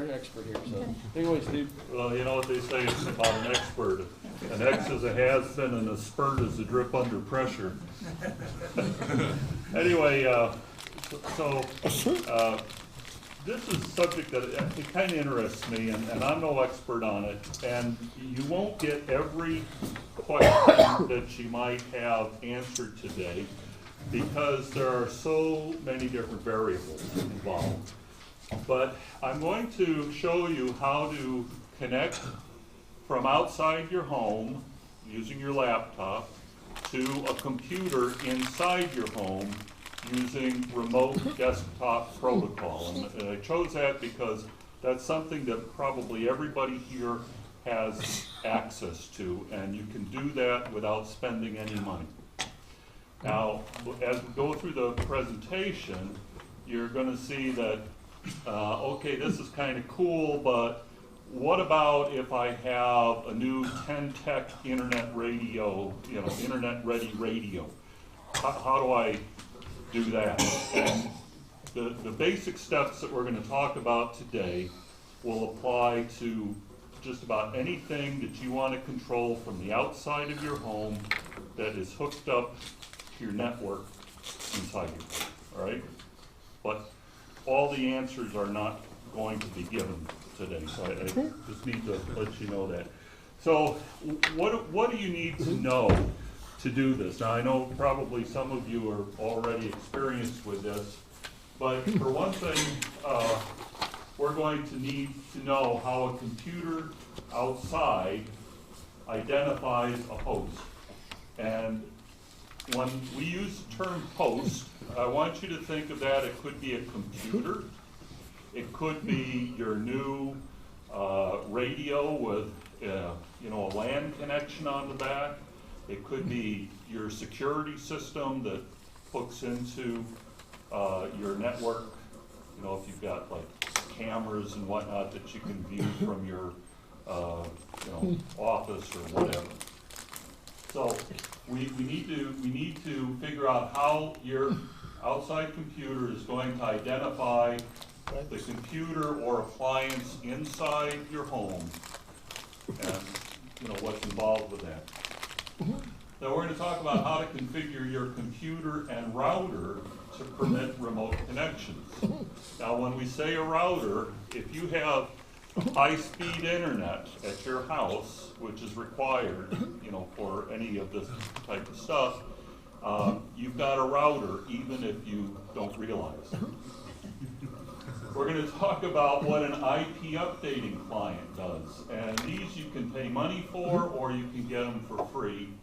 an expert here, so. Anyways, dude. Well, you know what they say about an expert. An X is a has-been and a spurt is a drip under pressure. Anyway, this is a subject that it kind of interests me, and I'm no expert on it. And you won't get every question that you might have answered today because there are so many different variables involved. But I'm going to show you how to connect from outside your home using your laptop to a computer inside your home using remote desktop protocol. And I chose that because that's something that probably everybody here has access to, and you can do that without spending any money. Now, as we go through the presentation, you're going to see that, okay, this is kind of cool, but what about if I have a new 10-tech internet radio, internet-ready radio? How do I do that? And the basic steps that we're going to talk about today will apply to just about anything that you want to control from the outside of your home that is hooked up to your network inside your home, all right? But all the answers are not going to be given today, so I just need to let you know that. So what do you need to know to do this? Now, I know probably some of you are already experienced with this, but for one thing, we're going to need to know how a computer outside identifies a host. And when we use the term host, I want you to think of that. It could be a computer. It could be your new radio with a LAN connection on the back. It could be your security system that hooks into your network. You know, if you've got like cameras and whatnot that you can view from your office or whatever. So we need to figure out how your outside computer is going to identify the computer or appliance inside your home, and what's involved with that. Now we're going to talk about how to configure your computer and router to permit remote connections. Now when we say a router, if you have high-speed internet at your house, which is required, for any of this type of stuff, you've got a router even if you don't realize it. We're going to talk about what an IP updating client does, and these you can pay money for or you can get them for free,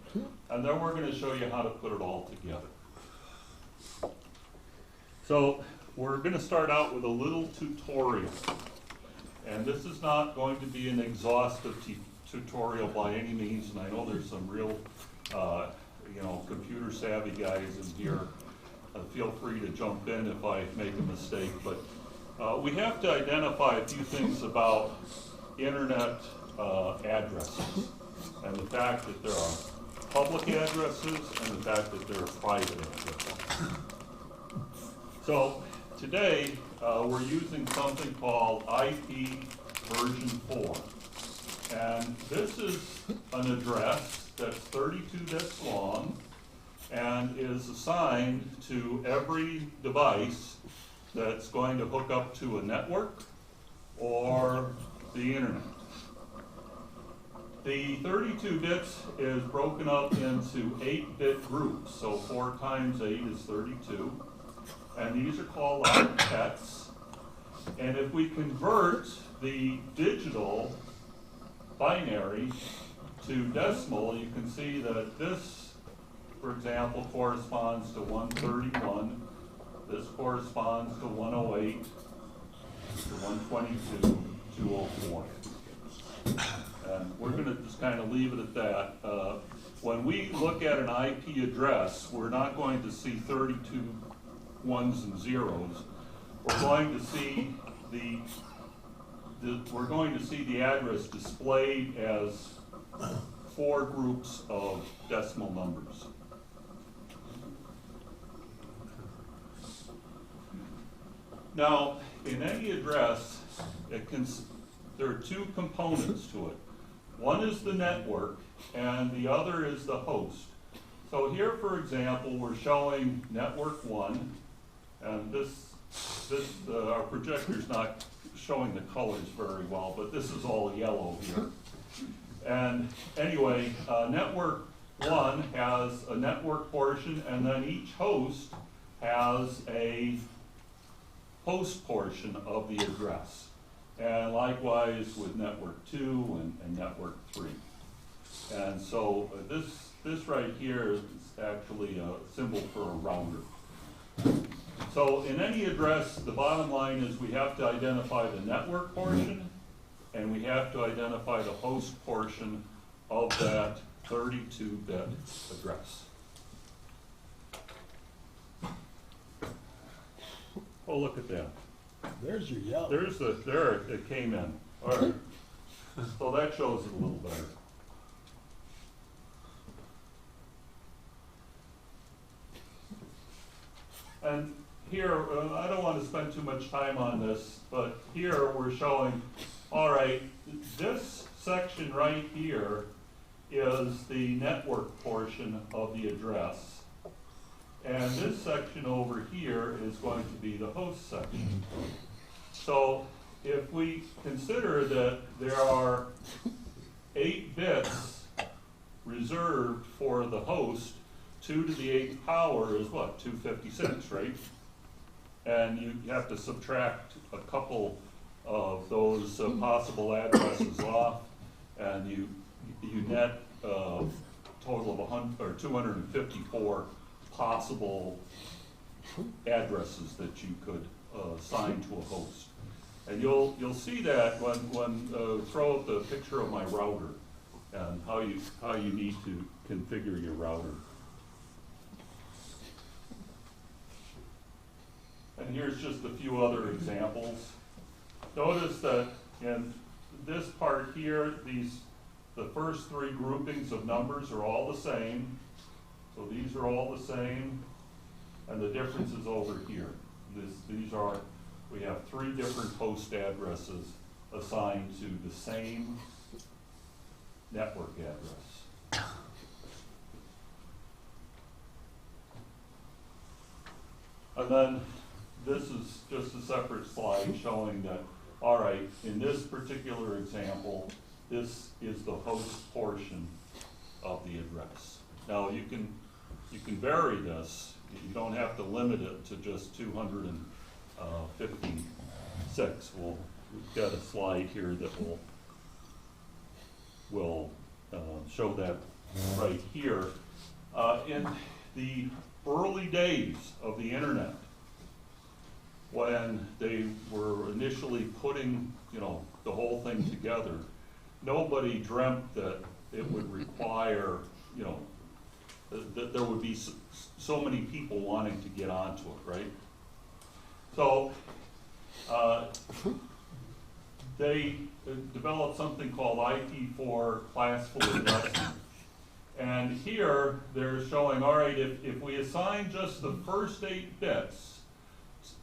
and then we're going to show you how to put it all together. So we're going to start out with a little tutorial, and this is not going to be an exhaustive tutorial by any means, and I know there's some real computer savvy guys in here. Feel free to jump in if I make a mistake, but we have to identify a few things about internet addresses, and the fact that there are public addresses and the fact that there are private addresses. So today we're using something called IP version 4, and this is an address that's 32 bits long and is assigned to every device that's going to hook up to a network or the internet. The 32 bits is broken up into 8-bit groups, so 4 times 8 is 32, and these are called octets. And if we convert the digital binary to decimal, you can see that this, for example, corresponds to 131. This corresponds to 108, to 122, 204. And we're going to just kind of leave it at that. When we look at an IP address, we're not going to see 32 ones and zeros. We're going to see the address displayed as 4 groups of decimal numbers. Now, in any address, there are two components to it. One is the network, and the other is the host. So here, for example, we're showing network 1, and our projector's not showing the colors very well, but this is all yellow here. And anyway, network 1 has a network portion, and then each host has a host portion of the address. And likewise with network 2 and network 3. And so this right here is actually a symbol for a router. So in any address, the bottom line is we have to identify the network portion, and we have to identify the host portion of that 32-bit address. Oh, look at that. There's your yellow. There it came in. All right. So that shows it a little better. And here, I don't want to spend too much time on this, but here we're showing, all right, this section right here is the network portion of the address. And this section over here is going to be the host section. So if we consider that there are 8 bits reserved for the host, 2 to the 8th power is what, 256, right? And you have to subtract a couple of those possible addresses off, and you net a total of 254 possible addresses that you could assign to a host. And you'll see that when throw up the picture of my router and how you need to configure your router. And here's just a few other examples. Notice that in this part here, the first 3 groupings of numbers are all the same. So these are all the same, and the difference is over here. We have 3 different host addresses assigned to the same network address. And then this is just a separate slide showing that, all right, in this particular example, this is the host portion of the address. Now you can vary this. You don't have to limit it to just 256. We've got a slide here that will show that right here. In the early days of the internet, when they were initially putting, the whole thing together, nobody dreamt that it would require, that there would be so many people wanting to get onto it, right? So they developed something called IP4 classful addressing. And here they're showing, all right, if we assign just the first 8 bits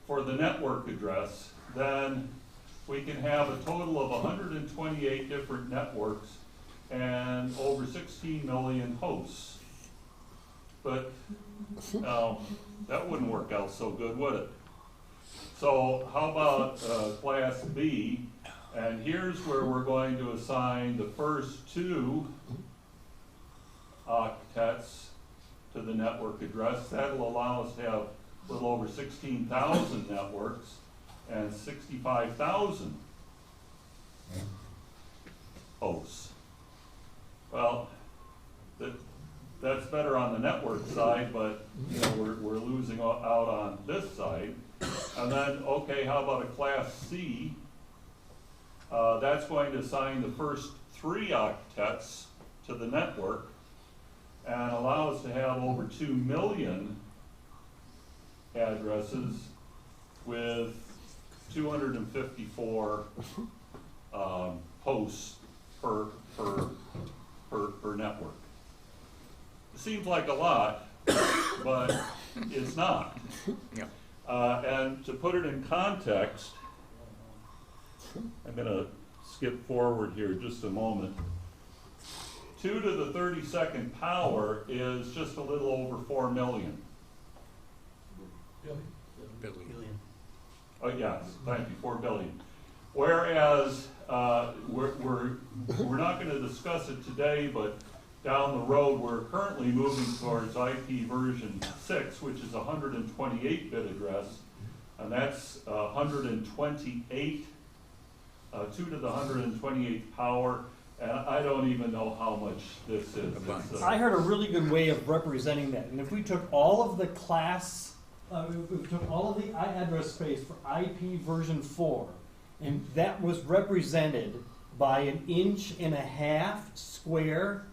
for the network address, then we can have a total of 128 different networks and over 16 million hosts. But that wouldn't work out so good, would it? So how about class B? And here's where we're going to assign the first 2 octets to the network address. That'll allow us to have a little over 16,000 networks and 65,000 hosts. Well, that's better on the network side, but we're losing out on this side. And then, okay, how about a class C? That's going to assign the first 3 octets to the network and allow us to have over 2 million addresses with 254 hosts per network. It seems like a lot, but it's not. Yeah. And to put it in context, I'm going to skip forward here just a moment. 2 to the 32nd power is just a little over 4 million. Billion. Oh, yes, thank you, 4 billion. Whereas we're not going to discuss it today, but down the road we're currently moving towards IP version 6, which is a 128-bit address, and that's 128, 2 to the 128th power, and I don't even know how much this is. I heard a really good way of representing that, and if we took all of the class, if we took all of the address space for IP version 4, and that was represented by an 1.5 inch square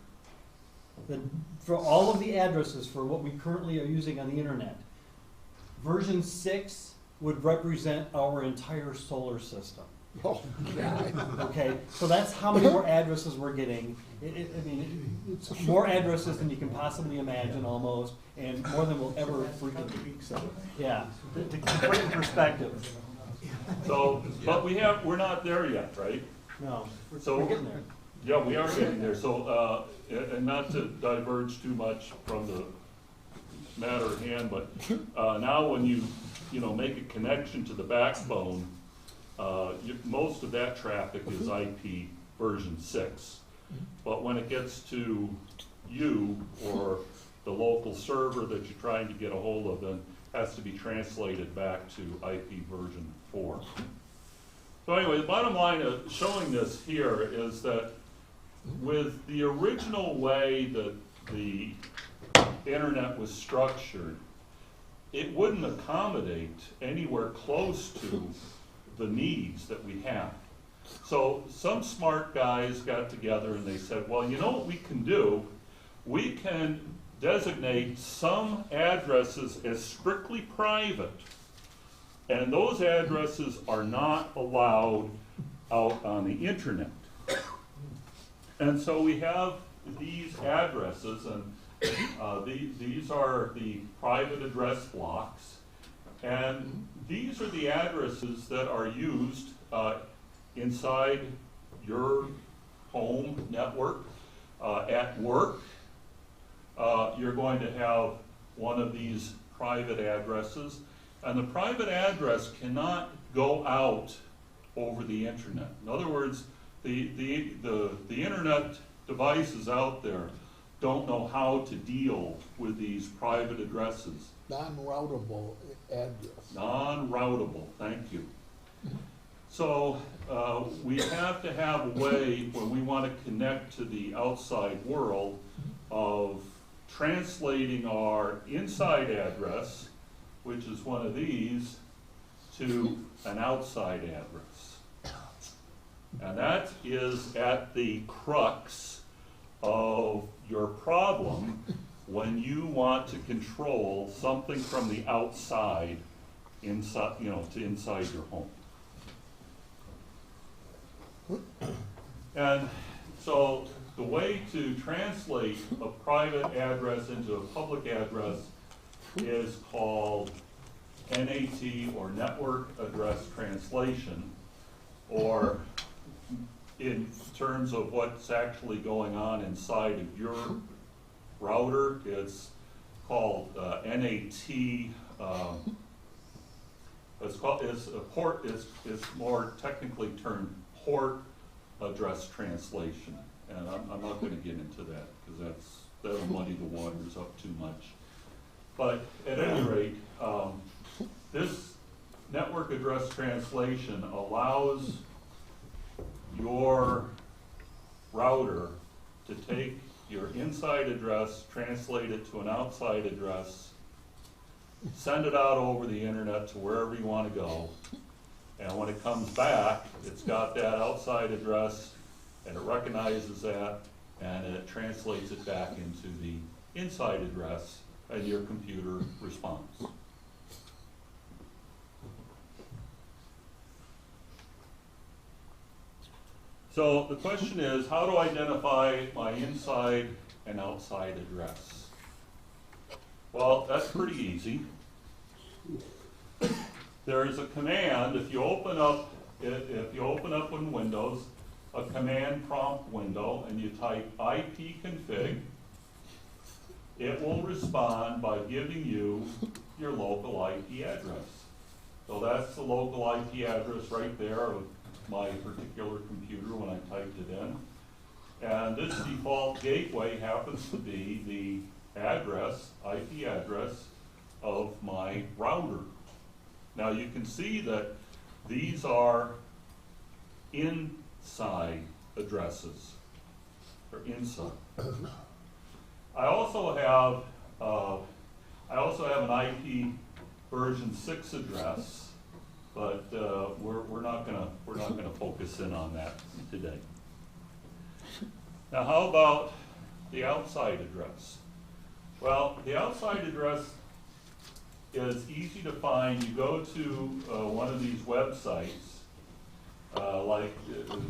for all of the addresses for what we currently are using on the internet. Version 6 would represent our entire solar system. Oh, God. Okay, so that's how many more addresses we're getting. I mean, it's more addresses than you can possibly imagine, almost, and more than we'll ever freaking. Yeah, to put it in perspective. So, but we're not there yet, right? No, So- we're getting there. Yeah, we are getting there. So, and not to diverge too much from the matter at hand, but now when you make a connection to the backbone, most of that traffic is IP version 6. But when it gets to you or the local server that you're trying to get a hold of, then has to be translated back to IP version 4. So anyway, the bottom line of showing this here is that with the original way that the internet was structured, it wouldn't accommodate anywhere close to the needs that we have. So some smart guys got together and they said, well, you know what we can do? We can designate some addresses as strictly private, and those addresses are not allowed out on the internet. And so we have these addresses, and these are the private address blocks, and these are the addresses that are used inside your home network. At work, you're going to have one of these private addresses, and the private address cannot go out over the internet. In other words, the internet devices out there don't know how to deal with these private addresses. Non-routable address. Non-routable, thank you. So we have to have a way when we want to connect to the outside world of translating our inside address, which is one of these, to an outside address. And that is at the crux of your problem when you want to control something from the outside inside, to inside your home. And so the way to translate a private address into a public address is called NAT, or Network Address Translation, or in terms of what's actually going on inside of your router, it's called NAT. It's more technically termed port address translation, and I'm not going to get into that because that'll muddy the waters up too much. But at any rate, this network address translation allows your router to take your inside address, translate it to an outside address, send it out over the internet to wherever you want to go, and when it comes back, it's got that outside address, and it recognizes that, and it translates it back into the inside address, and your computer responds. So the question is, how to identify my inside and outside address? Well, that's pretty easy. There is a command. If you open up if you open up in Windows, a command prompt window, and you type ipconfig, it will respond by giving you your local IP address. So that's the local IP address right there of my particular computer when I typed it in. And this default gateway happens to be the address, IP address, of my router. Now you can see that these are inside addresses, or inside. I also have an IP version 6 address, but we're not gonna focus in on that today. Now, how about the outside address? Well, the outside address is easy to find. You go to one of these websites, like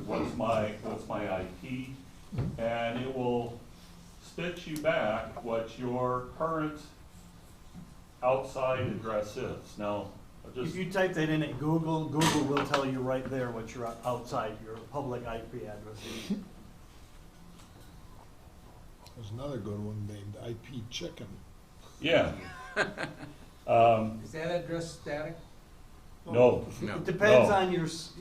what's my IP, and it will spit you back what your current outside address is. Now, If you type that in at Google, Google will tell you right there what your outside, your public IP address is. There's another good one named IP Chicken. yeah. Is that address static? No. It depends No.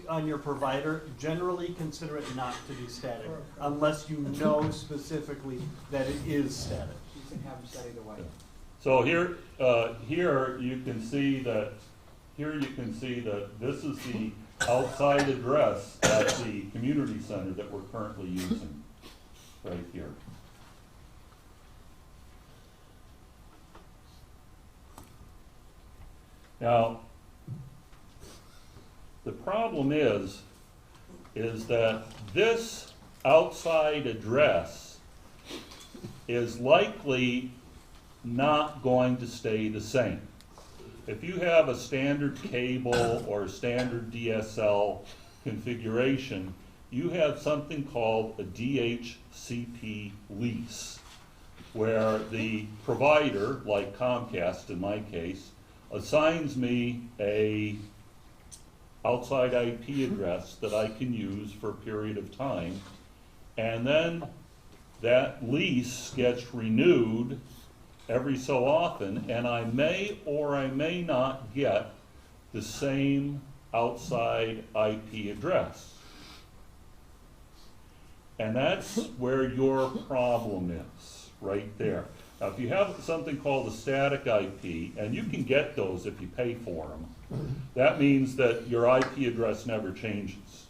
on your provider. Generally consider it not to be static, unless you know specifically that it is static. You can have them set either way. So here you can see that this is the outside address at the community center that we're currently using, right here. Now, the problem is that this outside address is likely not going to stay the same. If you have a standard cable or standard DSL configuration, you have something called a DHCP lease, where the provider, like Comcast in my case, assigns me a outside IP address that I can use for a period of time, and then that lease gets renewed every so often, and I may or I may not get the same outside IP address. And that's where your problem is, right there. Now, if you have something called a static IP, and you can get those if you pay for them, that means that your IP address never changes.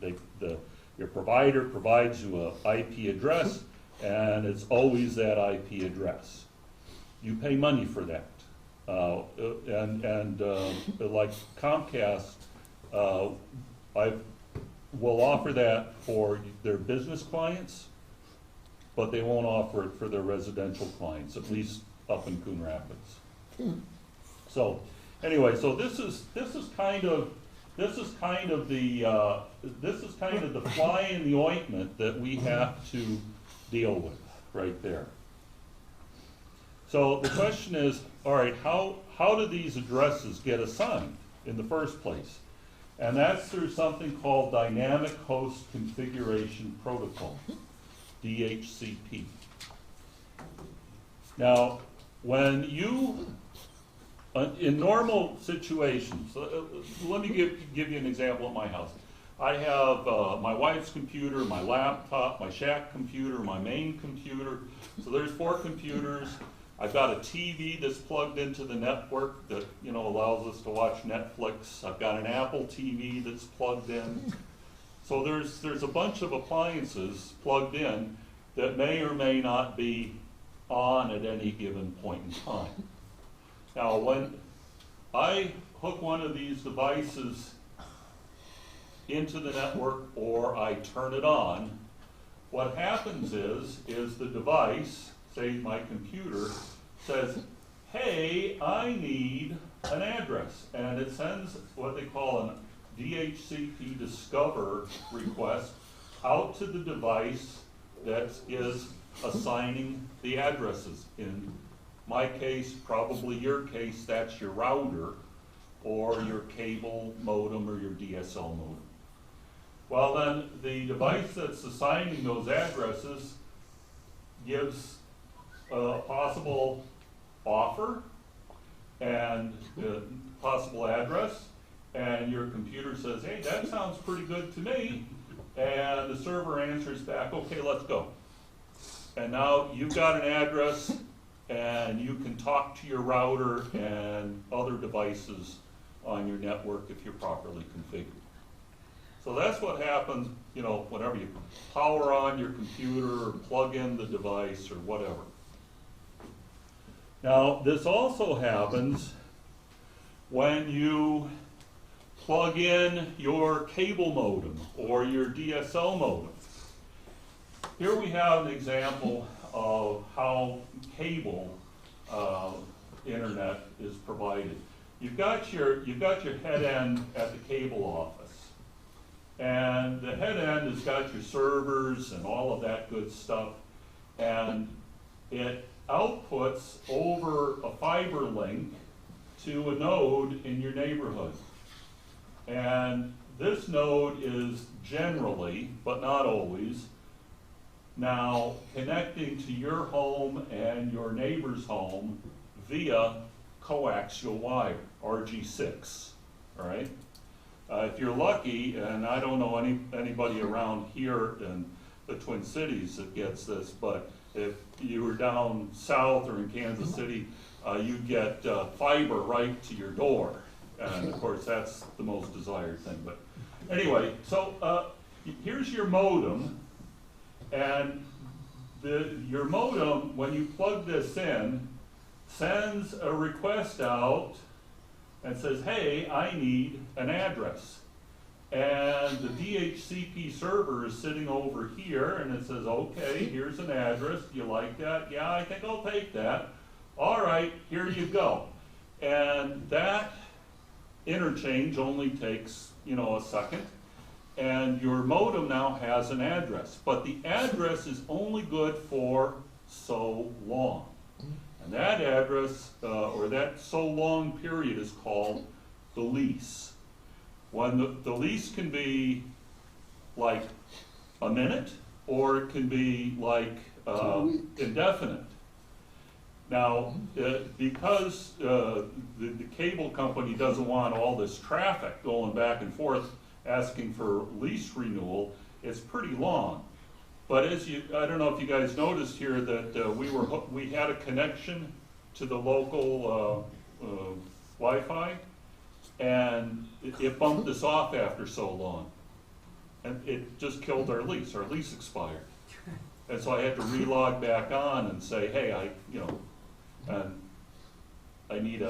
Your provider provides you an IP address, and it's always that IP address. You pay money for that. Like Comcast, will offer that for their business clients, but they won't offer it for their residential clients, at least up in Coon Rapids. So anyway, so this is kind of the fly in the ointment that we have to deal with right there. So the question is, all right, how do these addresses get assigned in the first place? And that's through something called Dynamic Host Configuration Protocol, DHCP. Now, when you, in normal situations, let me give you an example at my house. I have my wife's computer, my laptop, my shack computer, my main computer. So there's 4 computers. I've got a TV that's plugged into the network that allows us to watch Netflix. I've got an Apple TV that's plugged in. So there's a bunch of appliances plugged in that may or may not be on at any given point in time. Now, when I hook one of these devices into the network or I turn it on, what happens is the device, say my computer, says, hey, I need an address. And it sends what they call an DHCP discover request out to the device that is assigning the addresses. In my case, probably your case, that's your router, or your cable modem or your DSL modem. Well, then the device that's assigning those addresses gives a possible offer and a possible address, and your computer says, hey, that sounds pretty good to me, and the server answers back, okay, let's go. And now you've got an address, and you can talk to your router and other devices on your network if you're properly configured. So that's what happens, you know, whenever you power on your computer or plug in the device or whatever. Now, this also happens when you plug in your cable modem or your DSL modem. Here we have an example of how cable internet is provided. You've got your head end at the cable office. And the head end has got your servers and all of that good stuff. And it outputs over a fiber link to a node in your neighborhood. And this node is generally, but not always, now connecting to your home and your neighbor's home via coaxial wire, RG6, all right? If you're lucky, and I don't know anybody around here in the Twin Cities that gets this, but if you were down south or in Kansas City, you get fiber right to your door. And of course, that's the most desired thing. But anyway, so here's your modem. And your modem, when you plug this in, sends a request out and says, hey, I need an address. And the DHCP server is sitting over here, and it says, okay, here's an address. Do you like that? Yeah, I think I'll take that. All right, here you go. And that interchange only takes, you know, a second. And your modem now has an address. But the address is only good for so long. And that address, or that so long period, is called the lease. When the lease can be like a minute, or it can be like indefinite. Now, because the cable company doesn't want all this traffic going back and forth asking for lease renewal, it's pretty long. But as I don't know if you guys noticed here that we had a connection to the local Wi-Fi, and it bumped us off after so long, and it just killed our lease. Our lease expired, and so I had to relog back on and say, hey, I need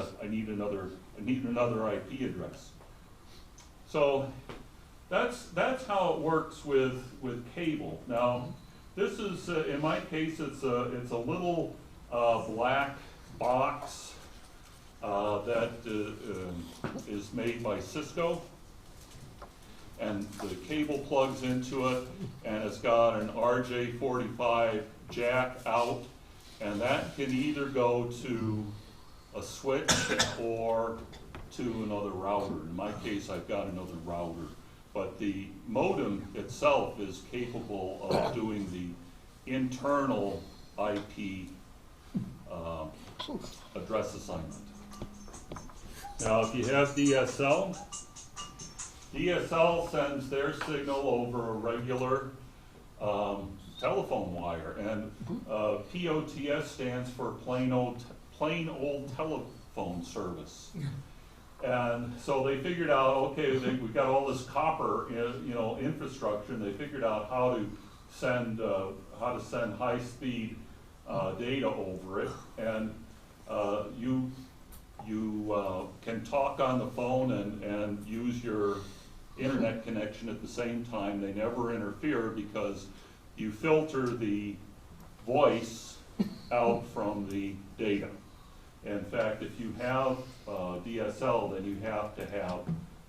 another IP address. So that's how it works with cable. Now, this is in my case, it's a little black box that is made by Cisco, and the cable plugs into it, and it's got an RJ45 jack out, and that can either go to a switch or to another router. In my case, I've got another router. But the modem itself is capable of doing the internal IP address assignment. Now, if you have DSL, DSL sends their signal over a regular telephone wire, and POTS stands for plain old telephone service. And so they figured out, okay, we've got all this copper, infrastructure, and they figured out how to send high-speed data over it. And you can talk on the phone and use your internet connection at the same time. They never interfere because you filter the voice out from the data. In fact, if you have DSL, then you have to have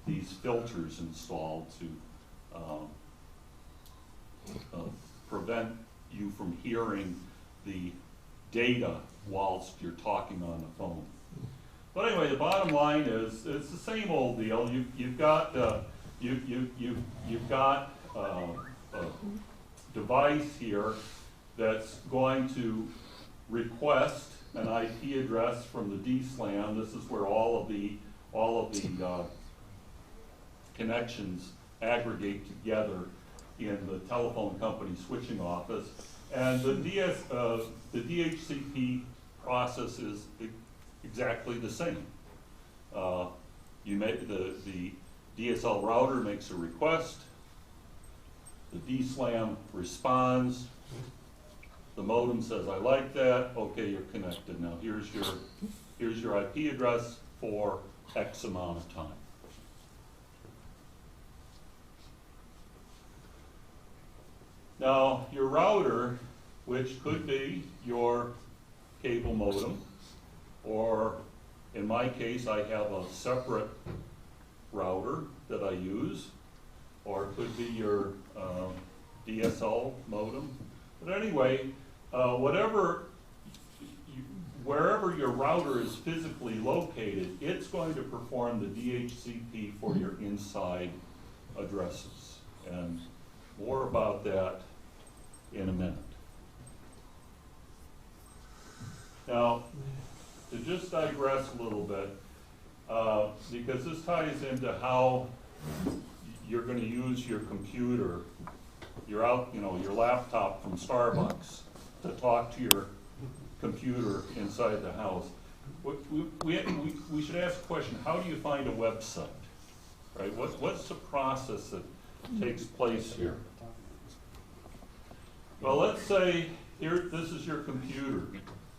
these filters installed to prevent you from hearing the data whilst you're talking on the phone. But anyway, the bottom line is, it's the same old deal. You've got a device here that's going to request an IP address from the DSLAM. This is where all of the connections aggregate together in the telephone company switching office. And the DHCP process is exactly the same. The DSL router makes a request, the DSLAM responds, the modem says, I like that, okay, you're connected. Now here's your IP address for X amount of time. Now, your router, which could be your cable modem, or in my case, I have a separate router that I use, or it could be your DSL modem. But anyway, wherever your router is physically located, it's going to perform the DHCP for your inside addresses. And more about that in a minute. Now, to just digress a little bit, because this ties into how you're going to use your computer, your laptop from Starbucks to talk to your computer inside the house. We should ask the question, how do you find a website? Right? What's the process that takes place here? Well, let's say this is your computer,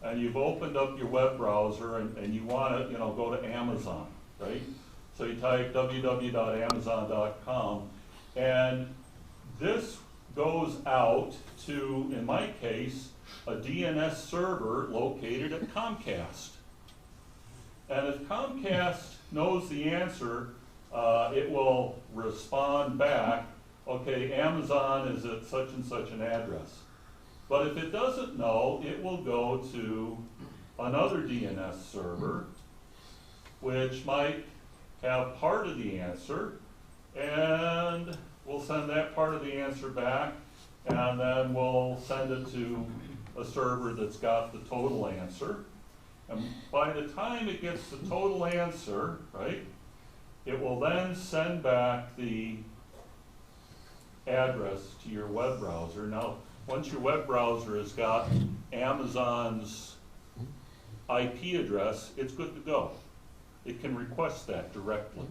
and you've opened up your web browser, and you want to go to Amazon, right? So you type www.amazon.com, and this goes out to, in my case, a DNS server located at Comcast. And if Comcast knows the answer, it will respond back, okay, Amazon is at such and such an address. But if it doesn't know, it will go to another DNS server, which might have part of the answer, and we'll send that part of the answer back, and then we'll send it to a server that's got the total answer. And by the time it gets the total answer, right, it will then send back the address to your web browser. Now, once your web browser has got Amazon's IP address, it's good to go. It can request that directly.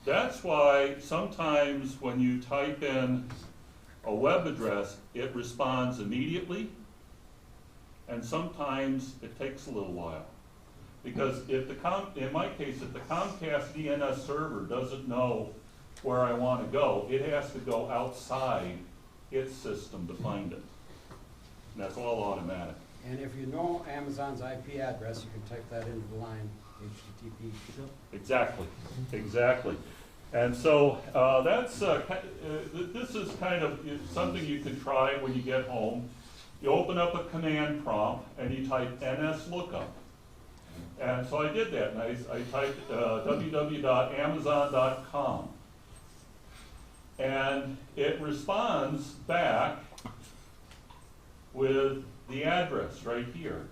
That's why sometimes when you type in a web address, it responds immediately, and sometimes it takes a little while. Because if in my case, if the Comcast DNS server doesn't know where I want to go, it has to go outside its system to find it. And that's all automatic. And if you know Amazon's IP address, you can type that into the line, HTTP. Exactly, exactly. And so this is kind of something you can try when you get home. You open up a command prompt and you type NSLOOKUP. And so I did that, and I typed www.amazon.com. And it responds back with the address right here.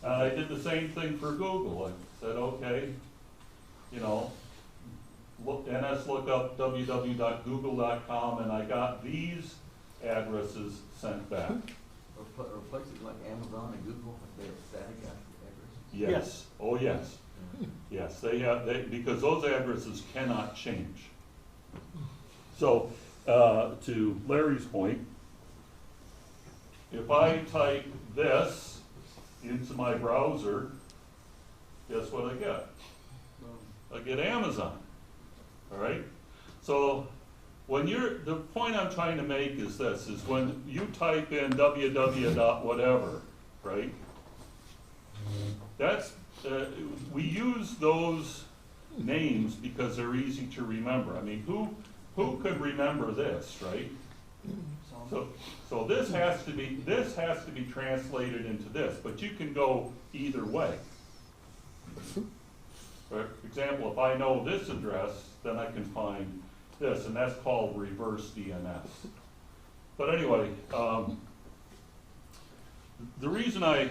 I did the same thing for Google. I said, okay, NSLOOKUP www.google.com, and I got these addresses sent back. Or places like Amazon and Google, if they have static address. Yes. Oh, yes. Yes, they have, because those addresses cannot change. So, to Larry's point, if I type this into my browser, guess what I get? I get Amazon. All right? So, the point I'm trying to make is this, is when you type in www.whatever, right? We use those names because they're easy to remember. I mean, who could remember this, right? So this has to be translated into this, but you can go either way. For example, if I know this address, then I can find this, and that's called reverse DNS. But anyway, the reason I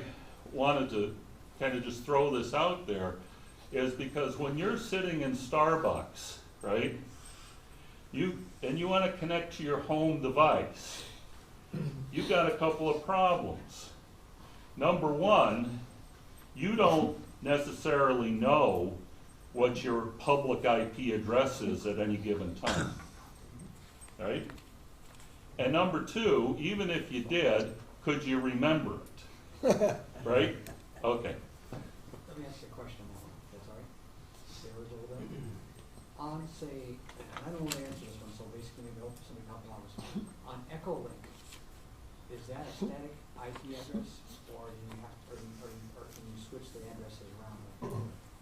wanted to kind of just throw this out there is because when you're sitting in Starbucks, right, and you want to connect to your home device, you've got a couple of problems. Number one, you don't necessarily know what your public IP address is at any given time, right? And number two, even if you did, could you remember it, right? Okay. Let me ask you a question now, if that's all right? Stay with a little bit. On, say, and I don't know the answer to this one, so basically maybe hope somebody help me out with this. On Echolink, is that a static IP address, or do you have, or can you switch the addresses around?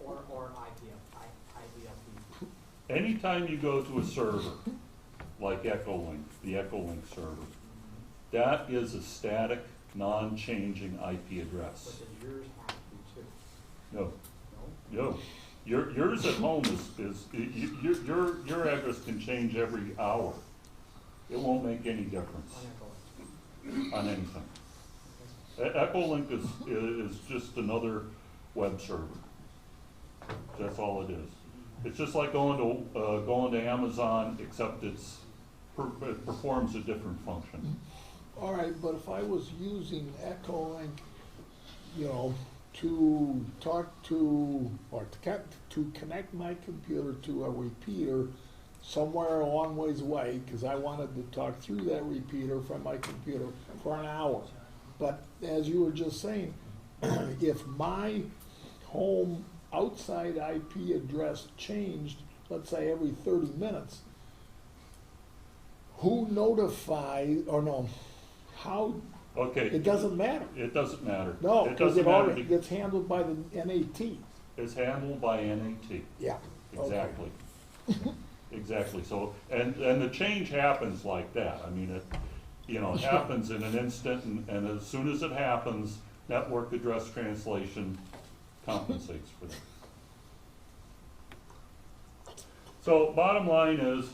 Or IPFP? Anytime you go to a server, like Echolink, the Echolink server, that is a static, non-changing IP address. But does yours have to too? No. No? No, yours at home your address can change every hour. It won't make any difference On Echolink? on anything. Echolink is just another web server. That's all it is. It's just like going to Amazon, except it performs a different function. All right, but if I was using Echolink, you know, to talk to, or to connect my computer to a repeater somewhere a long ways away, because I wanted to talk through that repeater from my computer for an hour. But as you were just saying, if my home outside IP address changed, let's say every 30 minutes, who notifies, or no, how, Okay. it doesn't matter. It doesn't matter. No, It because doesn't it matter. already gets handled by the NAT. It's handled by NAT. Yeah. okay. Exactly. Exactly. So, and the change happens like that. I mean, it happens in an instant, and as soon as it happens, network address translation compensates for that. So, bottom line is,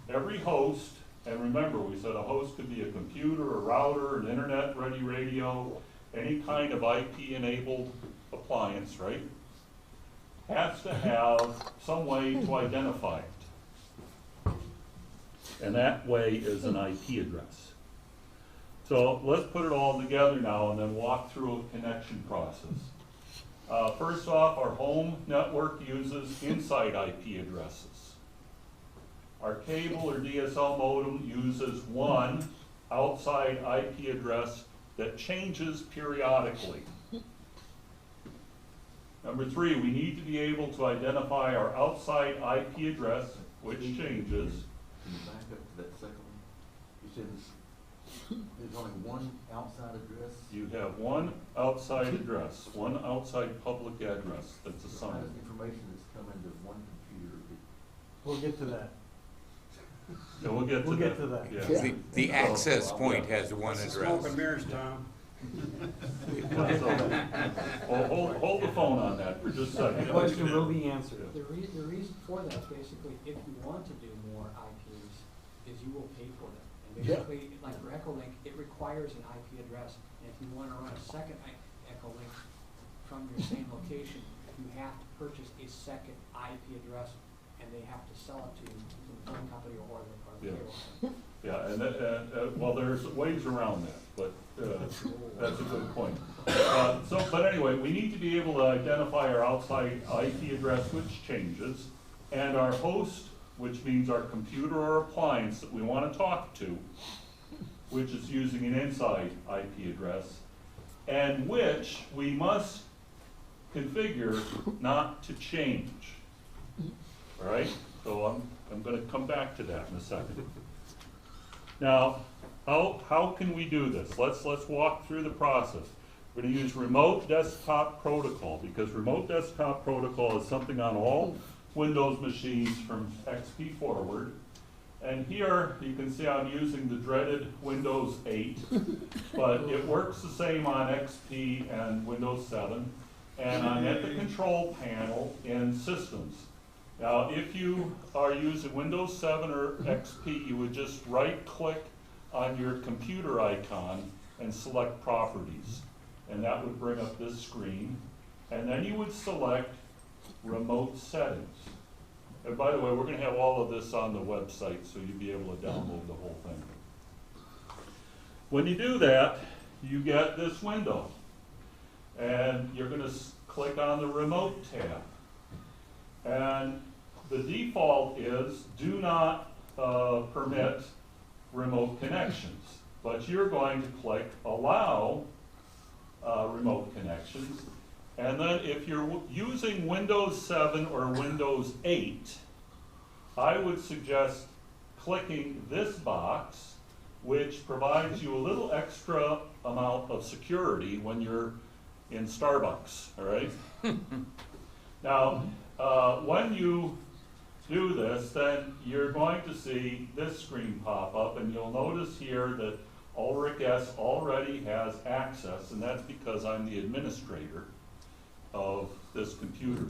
every host, and remember, we said a host could be a computer, a router, an internet-ready radio, any kind of IP-enabled appliance, right? Has to have some way to identify it. And that way is an IP address. So let's put it all together now and then walk through a connection process. First off, our home network uses inside IP addresses. Our cable or DSL modem uses one outside IP address that changes periodically. Number three, we need to be able to identify our outside IP address, which changes. Can you back up to that second one? You said there's only one outside address? You have one outside address, one outside public address that's So how assigned. does information that's come into one computer We'll get to that. Yeah, we'll get to We'll that. get to that. Yeah. The access point has one Smoke address. and mirrors, Tom. Hold the phone on that for just a second. The question will be answered. The reason for that is basically, if you want to do more IPs, is you will pay for them. And Yeah. basically, like for Echolink, it requires an IP address, and if you want to run a second Echolink from your same location, you have to purchase a second IP address, and they have to sell it to you, the phone company or the Yeah. cable. Yeah, and well, there's ways around that, but that's a good point. But anyway, we need to be able to identify our outside IP address, which changes, and our host, which means our computer or appliance that we want to talk to, which is using an inside IP address, and which we must configure not to change. All right? So I'm going to come back to that in a second. Now, how can we do this? Let's walk through the process. We're going to use remote desktop protocol, because remote desktop protocol is something on all Windows machines from XP forward, And here you can see I'm using the dreaded Windows 8, but it works the same on XP and Windows 7. And I'm at the control panel in Systems. Now, if you are using Windows 7 or XP, you would just right-click on your computer icon and select Properties. And that would bring up this screen. And then you would select Remote Settings. And by the way, we're going to have all of this on the website, so you'll be able to download the whole thing. When you do that, you get this window. And you're going to click on the Remote tab. And the default is do not permit remote connections. But you're going to click Allow remote connections. And then if you're using Windows 7 or Windows 8, I would suggest clicking this box, which provides you a little extra amount of security when you're in Starbucks, all right? Now, when you do this, then you're going to see this screen pop up, and you'll notice here that Ulrich S. already has access, and that's because I'm the administrator of this computer.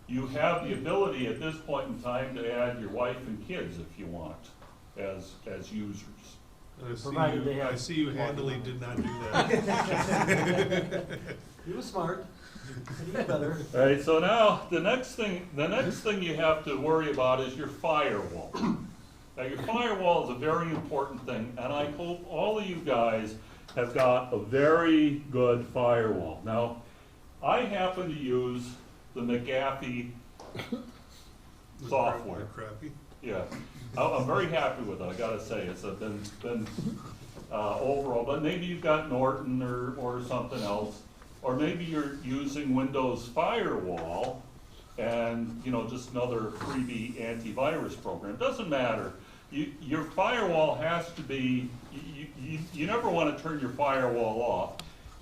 You have the ability at this point in time to add your wife and kids if you want as users. Provided they have I see you handily did not do that. You were smart. Even better. All right, so now the next thing you have to worry about is your firewall. Now your firewall is a very important thing, and I hope all of you guys have got a very good firewall. Now, I happen to use the McAfee software. Crappy. Yeah, I'm very happy with it, I gotta say. It's been overall, but maybe you've got Norton or something else, or maybe you're using Windows Firewall and, you know, just another freebie antivirus program. Doesn't matter. Your firewall has to be, you never want to turn your firewall off.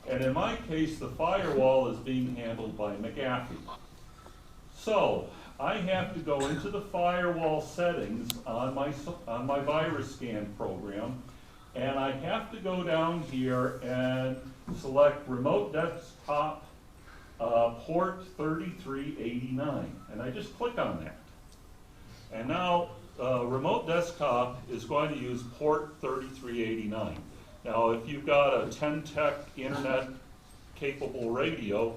And in my case, the firewall is being handled by McAfee. So I have to go into the firewall settings on my virus scan program, and I have to go down here and select Remote Desktop port 3389, and I just click on that. And now Remote Desktop is going to use port 3389. Now, if you've got a 10-tech internet-capable radio,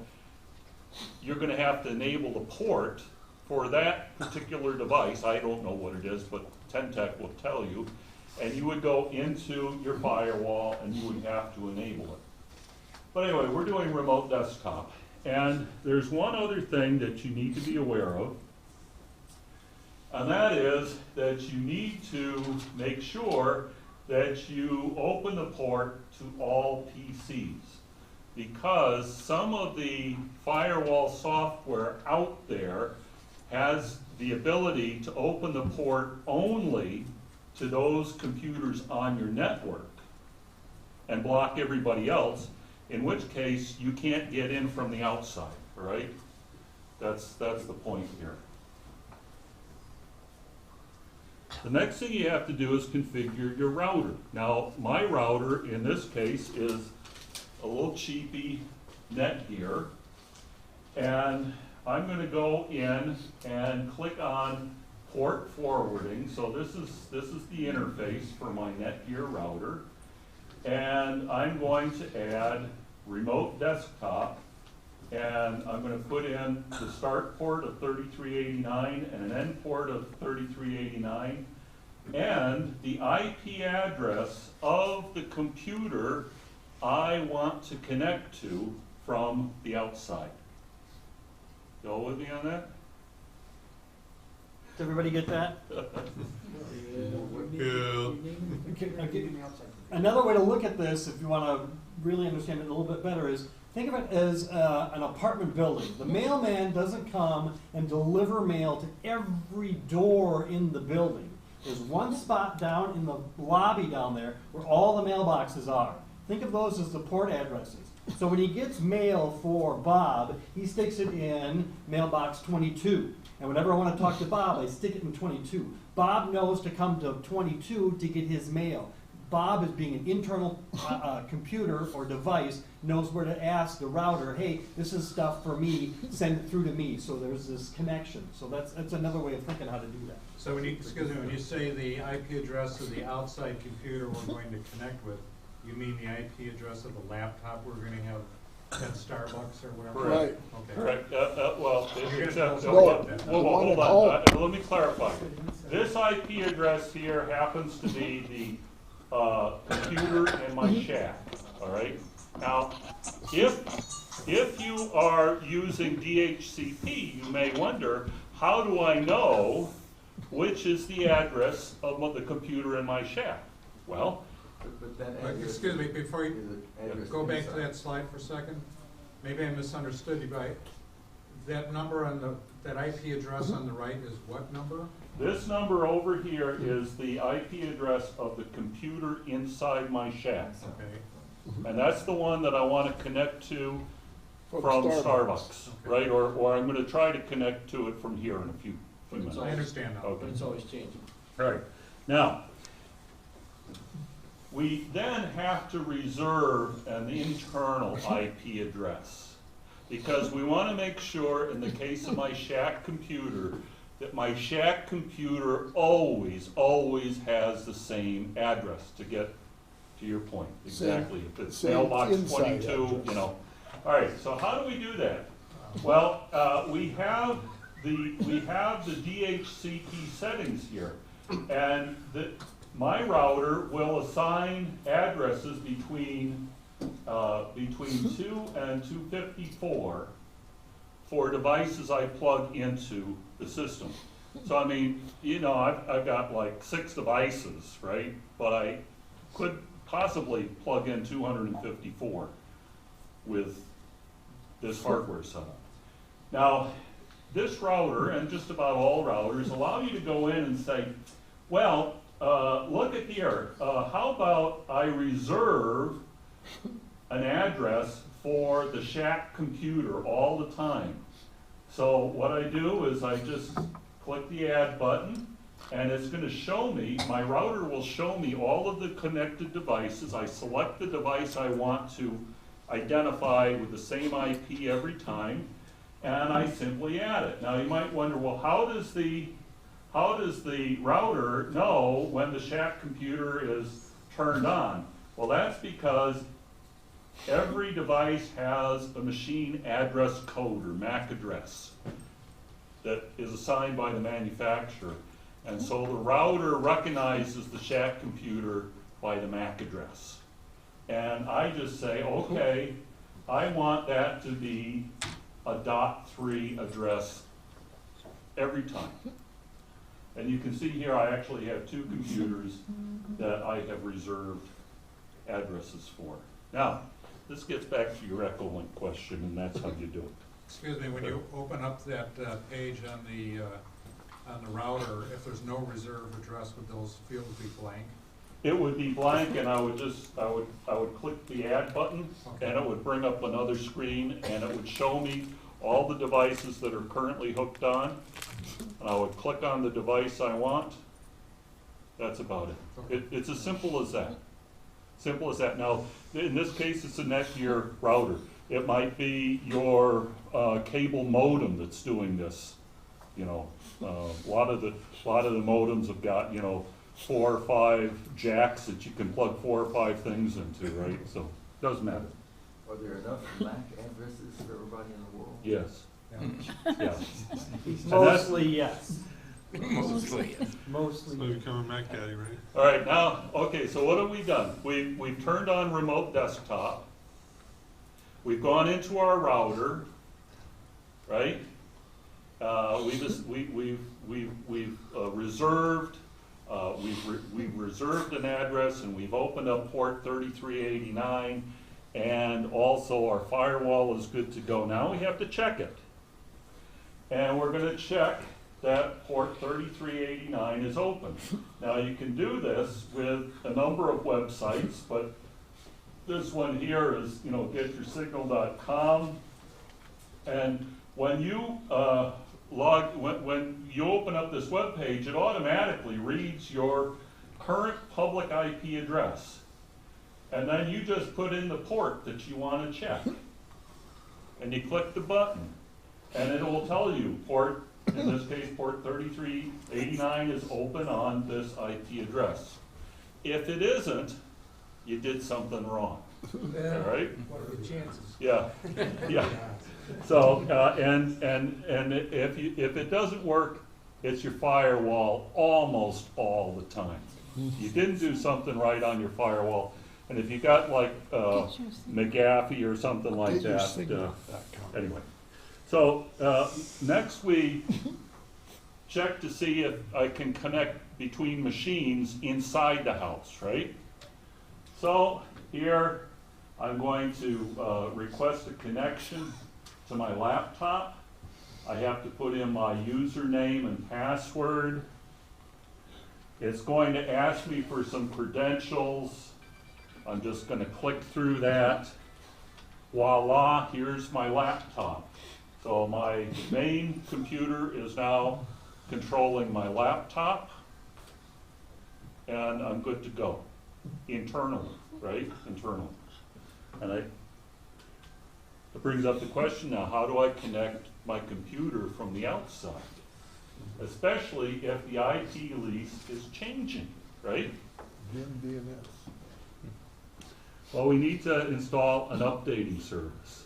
you're going to have to enable the port for that particular device. I don't know what it is, but 10-tech will tell you. And you would go into your firewall, and you would have to enable it. But anyway, we're doing Remote Desktop. And there's one other thing that you need to be aware of, and that is that you need to make sure that you open the port to all PCs, because some of the firewall software out there has the ability to open the port only to those computers on your network and block everybody else, in which case you can't get in from the outside, right? That's the point here. The next thing you have to do is configure your router. Now, my router in this case is a little cheapy Netgear, and I'm going to go in and click on port forwarding. So this is the interface for my Netgear router, and I'm going to add Remote Desktop, and I'm going to put in the start port of 3389 and an end port of 3389 and the IP address of the computer I want to connect to from the outside. Go with me on that? Does everybody get that? Another way to look at this, if you want to really understand it a little bit better, is think of it as an apartment building. The mailman doesn't come and deliver mail to every door in the building. There's one spot down in the lobby down there where all the mailboxes are. Think of those as the port addresses. So when he gets mail for Bob, he sticks it in mailbox 22. And And whenever I wanna talk to Bob, I stick it in 22. Bob knows to come to 22 to get his mail. Bob, as being an internal computer or device, knows where to ask the router, hey, this is stuff for me, send it through to me. So there's this connection. So that's another way of thinking how to do that. So when you, excuse me, when you say the IP address of the outside computer we're going to connect with, you mean the IP address of the laptop we're gonna have at Starbucks or whatever? Correct. Okay. Correct, well, You're except, gonna well, tell us about that. well, hold at on, let me clarify. This IP address here happens to be the computer in my shack, all right? Now, if you are using DHCP, you may wonder, how do I know which is the address of the computer in my shack? Well, But that address. Excuse me, before you is an address go back to inside. that slide for a second, maybe I misunderstood you, but that number on the, that IP address on the right is what number? this number over here is the IP address of the computer inside my shack. Okay. And that's the one that I want to connect to From from Starbucks. Starbucks, Okay. right? Or I'm going to try to connect to it from here in a few minutes. I understand now. Okay. It's always changing. Right. Now, we then have to reserve an internal IP address, because we want to make sure, in the case of my shack computer, that my shack computer always has the same address, to get to your point, exactly. If it's same mailbox inside 22, address. you know. All right, so how do we do that? Well, we have the DHCP settings here, and my router will assign addresses between 2 and 254 for devices I plug into the system. So I mean, you know, I've got like 6 devices, right? But I could possibly plug in 254 with this hardware setup. Now, this router, and just about all routers, allow you to go in and say, well, look at here, how about I reserve an address for the shack computer all the time? So what I do is I just click the add button, and it's going to show me, my router will show me all of the connected devices. I select the device I want to identify with the same IP every time, and I simply add it. Now you might wonder, well, how does the router know when the shack computer is turned on? Well, that's because every device has a machine address code, or MAC address, that is assigned by the manufacturer. And so the router recognizes the shack computer by the MAC address. And I just say, okay, I want that to be a .3 address every time. And you can see here I actually have 2 computers that I have reserved addresses for. Now, this gets back to your Echolink question, and that's how you do it. Excuse me, when you open up that page on the router, if there's no reserve address, would those fields be blank? It would be blank, and I would click the add button, Okay. and it would bring up another screen, and it would show me all the devices that are currently hooked on. And I would click on the device I want. That's about it. It's as simple as that. Simple as that. Now, in this case, it's a Netgear router. It might be your cable modem that's doing this. You know, a lot of the modems have got, you know, 4 or 5 jacks that you can plug 4 or 5 things into, right? So it doesn't matter. Are there enough MAC addresses for everybody in the world? Yes. Yeah. Yeah. Mostly yes. Mostly. Mostly. So you're becoming Mac Daddy, right? All right, now, okay, so what have we done? We've turned on remote desktop. We've gone into our router, right? We've reserved an address, and we've opened up port 3389, and also our firewall is good to go. Now we have to check it. And we're going to check that port 3389 is open. Now you can do this with a number of websites, but this one here is, you know, getyoursIgnal.com. And when you when you open up this web page, it automatically reads your current public IP address. And then you just put in the port that you want to check. And you click the button, and it will tell you port, in this case, port 3389 is open on this IP address. If it isn't, you did something wrong. All right? What are the chances? Yeah, yeah. So, and if it doesn't work, it's your firewall almost all the time. You didn't do something right on your firewall, and if you got like McAfee or something like that, anyway. So next we check to see if I can connect between machines inside the house, right? So here I'm going to request a connection to my laptop. I have to put in my username and password. It's going to ask me for some credentials. I'm just going to click through that. Voila, here's my laptop. So my main computer is now controlling my laptop, and I'm good to go. Internally, right? Internally. And it brings up the question now, how do I connect my computer from the outside? Especially if the IP lease is changing, right? DNS. Well, we need to install an updating service.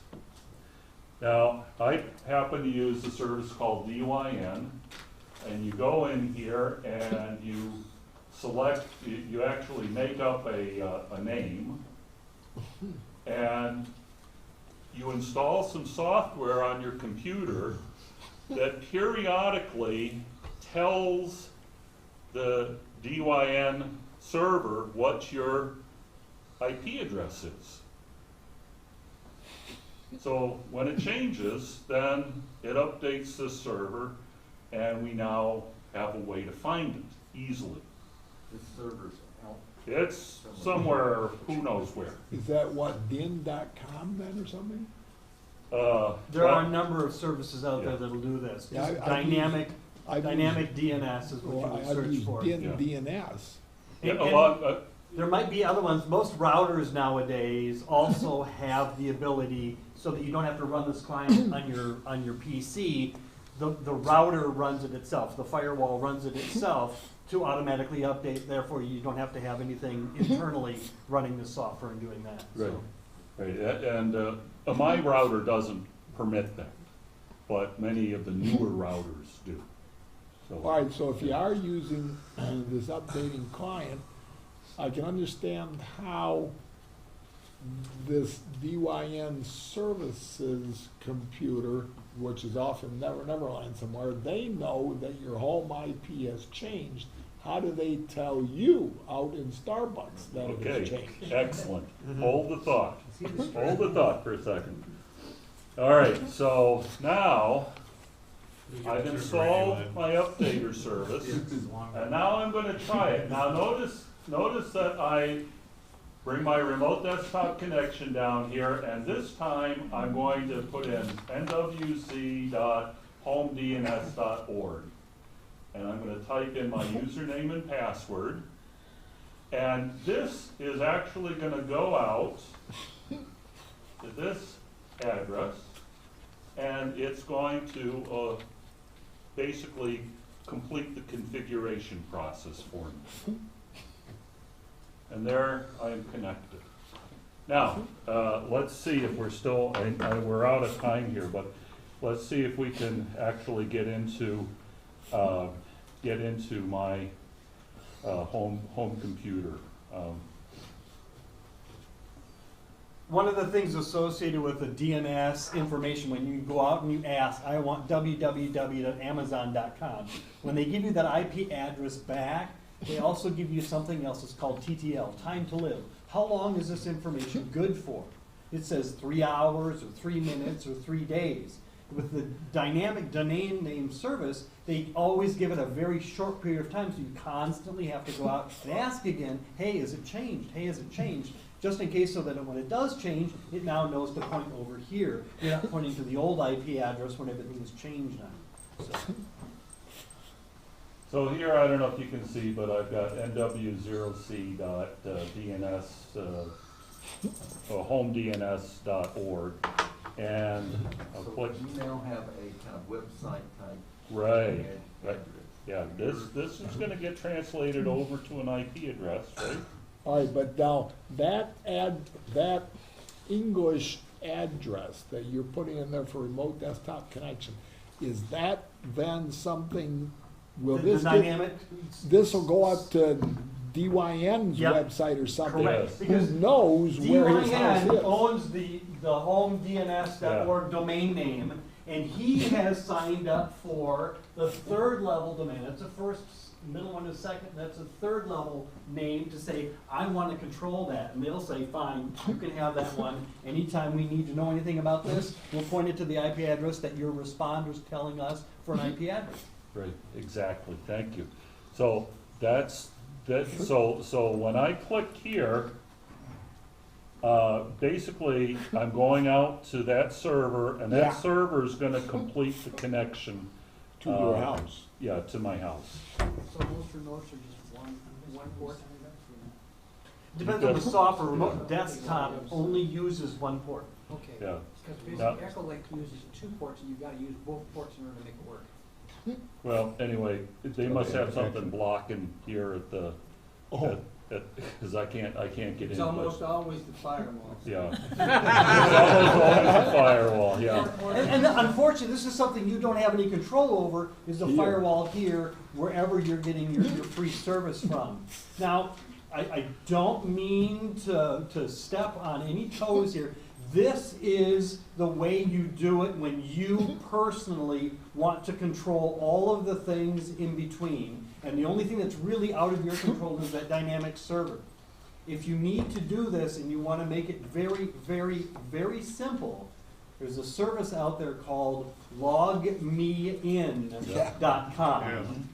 Now, I happen to use a service called DYN, and you go in here and you select, you actually make up a name, and you install some software on your computer that periodically tells the DYN server what your IP address is. So when it changes, then it updates this server, and we now have a way to find it easily. This server's out. It's somewhere, who knows where. Is that what, din.com then or something? There are a number of services out there that'll do this. Yeah, Just I've dynamic DNS is what you would I've search used for. din Yeah. DNS. Yeah, And there might be other ones. Most routers nowadays also have the ability so that you don't have to run this client on your PC. The router runs it itself. The firewall runs it itself to automatically update. Therefore, you don't have to have anything internally running the software and doing that. Right. So. Right, and my router doesn't permit that, but many of the newer routers do. So, All right, so if you are using this updating client, I can understand how this DYN services computer, which is often Neverland somewhere, they know that your home IP has changed. How do they tell you out in Starbucks that it has okay, changed? excellent. Hold the thought. Hold the thought for a second. All right, so now I've installed my updater service, and now I'm going to try it. Now notice that I bring my remote desktop connection down here, and this time I'm going to put in nwc.homedns.org. And I'm going to type in my username and password. And this is actually going to go out to this address, and it's going to basically complete the configuration process for me. And there I am connected. Now, let's see if we're still, we're out of time here, but let's see if we can actually get into my home computer. One of the things associated with the DNS information, when you go out and you ask, I want www.amazon.com, when they give you that IP address back, they also give you something else. It's called TTL, time to live. How long is this information good for? It says 3 hours or 3 minutes or 3 days. With the dynamic domain name service, they always give it a very short period of time, so you constantly have to go out and ask again, hey, has it changed? Hey, has it changed? Just in case so that when it does change, it now knows to point over here. You're not pointing to the old IP address when everything is changed on it. So here, I don't know if you can see, but I've got NW0C.DNS, or homedns.org, and I'll So click, you now have a kind of website type. right, right. address. Yeah, this is gonna get translated over to an IP address, right? All right, but now, that English address that you're putting in there for remote desktop connection, is that then something, will The this get, dynamic. this will go up to DYN's Yep. website or something? Correct. Yes. Because Who knows where his house DYN is? owns the homedns.org domain name, and he has signed up for the third level domain. That's the first, middle one is second, that's a third level name to say, I want to control that. And they'll say, fine, you can have that one. Anytime we need to know anything about this, we'll point it to the IP address that your responder's telling us for an IP address. Right, exactly, thank you. So so when I click here, basically, I'm going out to that server, and Yeah. that server is gonna complete the connection. To your house. Yeah, to my house. So most remotes are just one port? Depends on the software. Remote desktop only uses one port. Okay. Yeah. Because Yeah. basically Echolink uses 2 ports, and you've gotta use both ports in order to make it work. Well, anyway, they must have something blocking here at the, Oh, because I can't get in. It's almost always the firewall. Yeah. It's almost always a firewall, yeah. And unfortunately, this is something you don't have any control over, is the Here. firewall here, wherever you're getting your free service from. Now, I don't mean to step on any toes here. This is the way you do it when you personally want to control all of the things in between. And the only thing that's really out of your control is that dynamic server. If you need to do this and you want to make it very, very, very simple, there's a service out there called logmein.com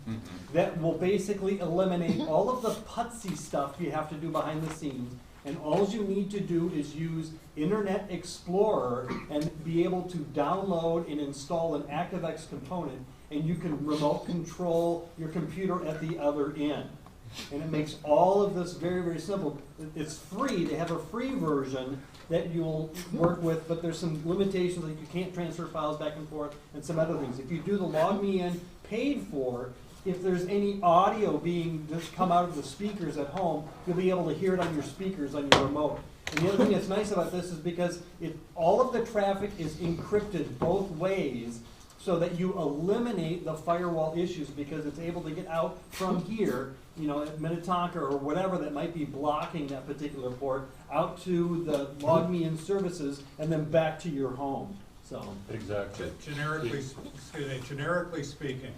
that will basically eliminate all of the putsy stuff you have to do behind the scenes. And all you need to do is use Internet Explorer and be able to download and install an ActiveX component, and you can remote control your computer at the other end. And it makes all of this very, very simple. It's free. They have a free version that you'll work with, but there's some limitations, like you can't transfer files back and forth and some other things. If you do the LogMeIn paid for, if there's any audio being just come out of the speakers at home, you'll be able to hear it on your speakers on your remote. And the other thing that's nice about this is because all of the traffic is encrypted both ways, so that you eliminate the firewall issues, because it's able to get out from here, you know, at Minnetonka or whatever that might be blocking that particular port, out to the LogMeIn services, and then back to your home. So Exactly. Generically speaking,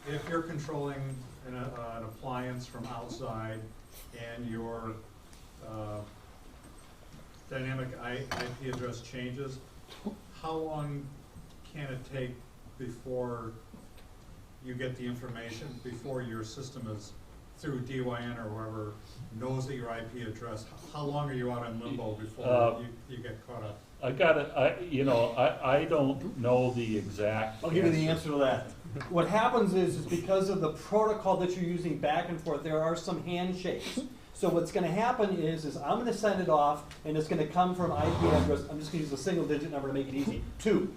if you're controlling an appliance from outside and your dynamic IP address changes, how long can it take before you get the information, before your system is, through DYN or whoever, knows that your IP address? How long are you out in limbo before you get caught up? I don't know the exact. I'll give you the answer to that. What happens is because of the protocol that you're using back and forth, there are some handshakes. So what's going to happen is I'm going to send it off, and it's going to come from IP address. I'm just going to use a single digit number to make it easy. 2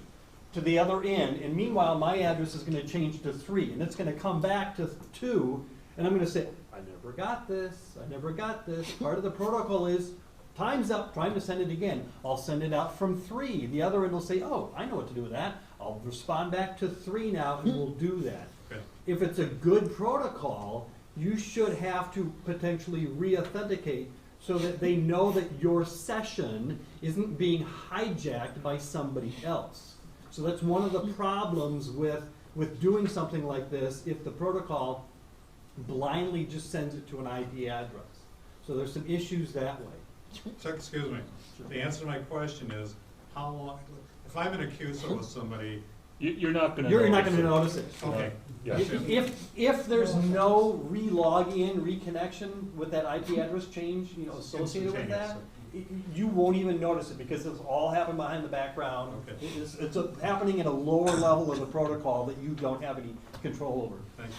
to the other end, and meanwhile my address is going to change to 3, and it's going to come back to 2, and I'm going to say, I never got this. I never got this. Part of the protocol is time's up, trying to send it again. I'll send it out from 3. The other end will say, oh, I know what to do with that. I'll respond back to 3 now, and we'll do that. Okay. If it's a good protocol, you should have to potentially re-authenticate so that they know that your session isn't being hijacked by somebody else. So that's one of the problems with doing something like this if the protocol blindly just sends it to an IP address. So there's some issues that way. So, excuse me, the answer to my question is, how long, if I'm in a QSO with somebody, You're not going to. You're not going to notice it. okay. Yeah. If there's no re-login, reconnection with that IP address change, associated with that, you won't even notice it because it's all happening behind the background. Okay. It's happening at a lower level of the protocol that you don't have any control over. Thanks.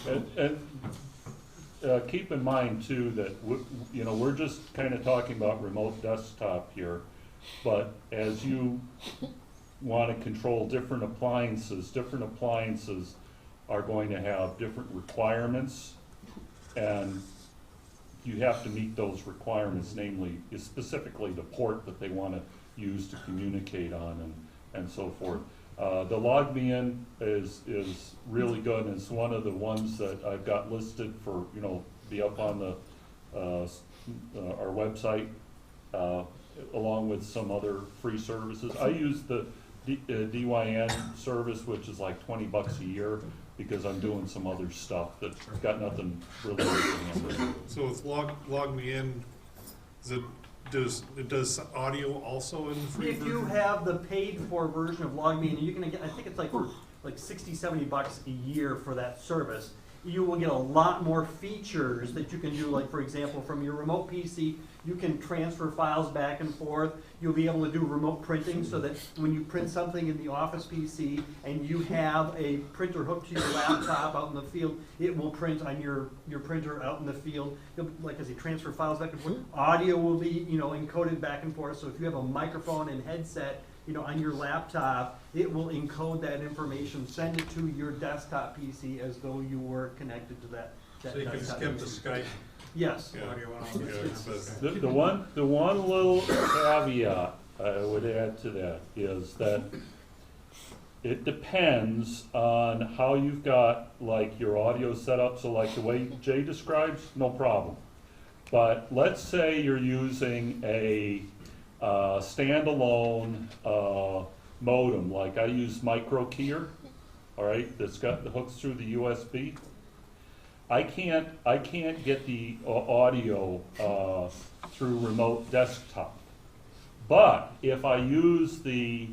And keep in mind too that, you know, we're just kind of talking about remote desktop here, but as you want to control different appliances are going to have different requirements, and you have to meet those requirements, namely, specifically the port that they want to use to communicate on and so forth. The log me in is really good, and it's one of the ones that I've got listed for, you know, be up on the our website, along with some other free services. I use the DYN service, which is like $20 a year, because I'm doing some other stuff that's got nothing really to handle. So with log me in, does audio also in the free If version? you have the paid for version of LogMeIn, you can get, I think it's like for like $60-70 a year for that service. You will get a lot more features that you can do, like for example, from your remote PC, you can transfer files back and forth. You'll be able to do remote printing so that when you print something in the office PC and you have a printer hooked to your laptop out in the field, it will print on your printer out in the field. You'll, like I say, transfer files back and forth. Audio will be, you know, encoded back and forth. So if you have a microphone and headset, you know, on your laptop, it will encode that information, send it to your desktop PC as though you were connected to that So you can desktop skip the PC. Skype Yes. Yeah. audio and all Yeah, that. but- The one little caveat I would add to that is that it depends on how you've got like your audio set up. So like the way Jay describes, no problem. But let's say you're using a standalone modem, like I use MicroKeyer, all right, that's got the hooks through the USB. I can't get the audio through remote desktop. But if I use the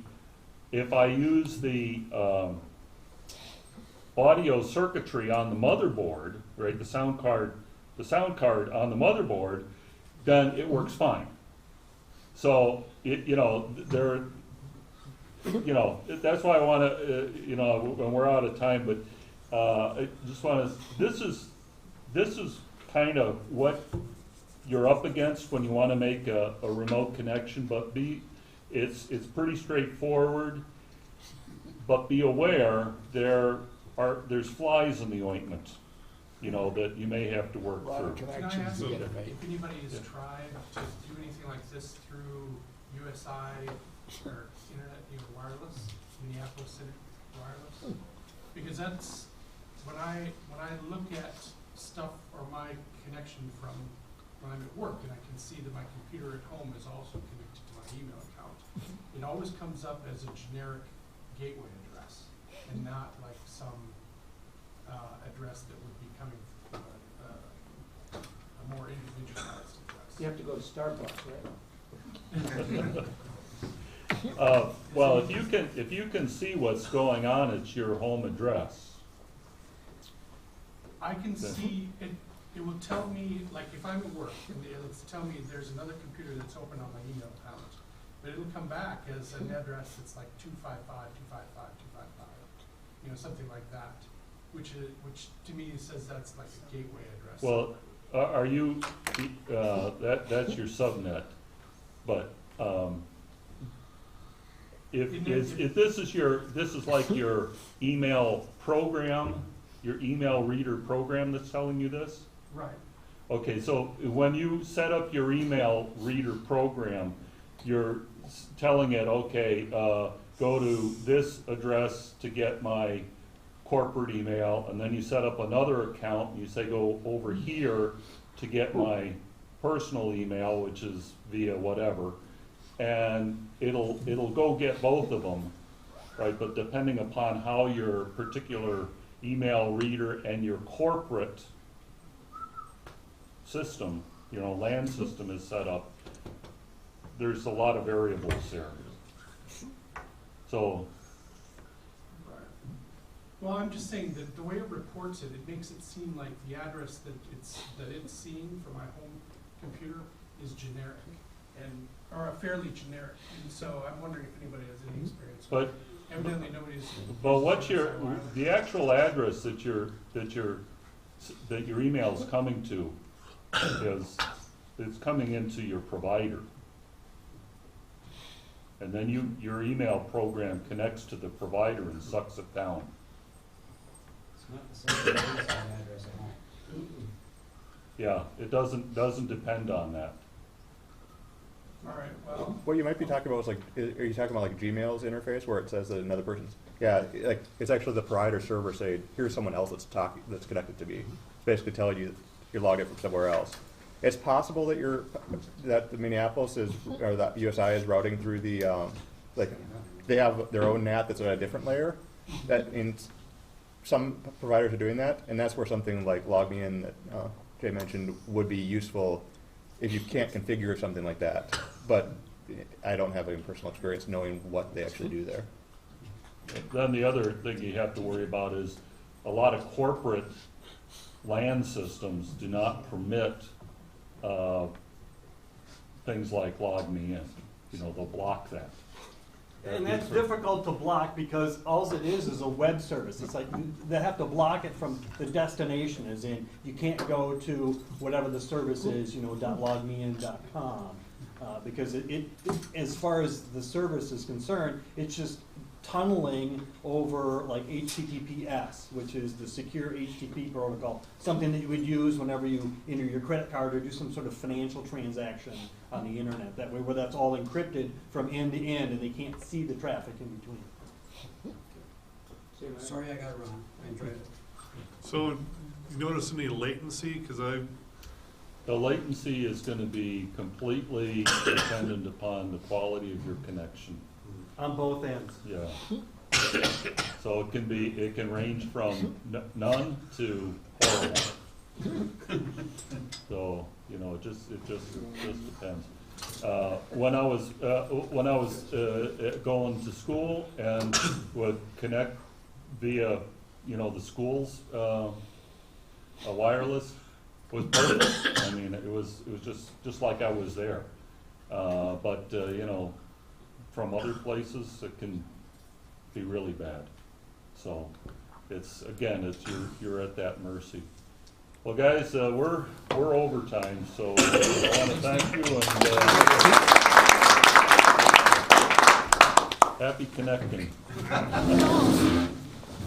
audio circuitry on the motherboard, right, the sound card on the motherboard, then it works fine. So you know, there, you know, that's why I want to, you know, when we're out of time, but I just want to. This is kind of what you're up against when you want to make a remote connection, but it's pretty straightforward. But be aware there's flies in the ointment, you know, that you may have to work A lot of through. connections you gotta make. If anybody has Yeah. tried to do anything like this through USI or internet, you know, wireless, Minneapolis Center wireless, because that's when I look at stuff or my connection from when I'm at work and I can see that my computer at home is also connected to my email account, it always comes up as a generic gateway address and not like some address that would be coming from a more individualized address. You have to go to Starbucks, right? Well, if you can see what's going on at your home address. I can see, it will tell me, like if I'm at work, and it'll tell me there's another computer that's open on my email account, but it'll come back as an address that's like 255, you know, something like that, which to me says that's like a gateway address. Well, are you, that's your subnet, but if this is like your email program, your email reader program that's telling you this? Right. Okay, so when you set up your email reader program, you're telling it, okay, go to this address to get my corporate email, and then you set up another account, and you say go over here to get my personal email, which is via whatever, and it'll go get both of them, right? But depending upon how your particular email reader and your corporate system, you know, LAN system is set up, there's a lot of variables there. So, Well, I'm just saying that the way it reports it, it makes it seem like the address that it's seeing for my home computer is generic. and are fairly generic. And so I'm wondering if anybody has any experience. But, Evidently, nobody's. but what's the actual address that your email's coming to it's coming into your provider. And then your email program connects to the provider and sucks it down. It's not the same as the address at home. Yeah, it doesn't depend on that. All right, well, What you might be talking about is are you talking about like Gmail's interface where it says that another person's, yeah, like it's actually the provider server saying, here's someone else that's connected to me. It's basically telling you you're logged in from somewhere else. It's possible that that the Minneapolis is, or that USI is routing through the, they have their own NAT that's on a different layer. That in some providers are doing that, and that's where something like LogMeIn that Jay mentioned would be useful if you can't configure something like that. But I don't have any personal experience knowing what they actually do there. Then the other thing you have to worry about is a lot of corporate LAN systems do not permit things like LogMeIn. They'll block that. And that's difficult to block because all it is a web service. It's like they have to block it from the destination, as in you can't go to whatever the service is, .logmein.com, because it, as far as the service is concerned, it's just tunneling over like HTTPS, which is the secure HTTP protocol, something that you would use whenever you enter your credit card or do some sort of financial transaction on the internet. That way, where that's all encrypted from end to end, and they can't see the traffic in between. Sorry, I got it wrong. I enjoyed it. So, you notice any latency? Because The latency is going to be completely dependent upon the quality of your connection. On both ends. Yeah. So it can range from none to horrible. So it just depends. When I was going to school and would connect via the school's wireless was perfect. I mean, it was just like I was there. But from other places, it can be really bad. So you're at that mercy. Well, guys, we're overtime, so I want to thank you and happy connecting.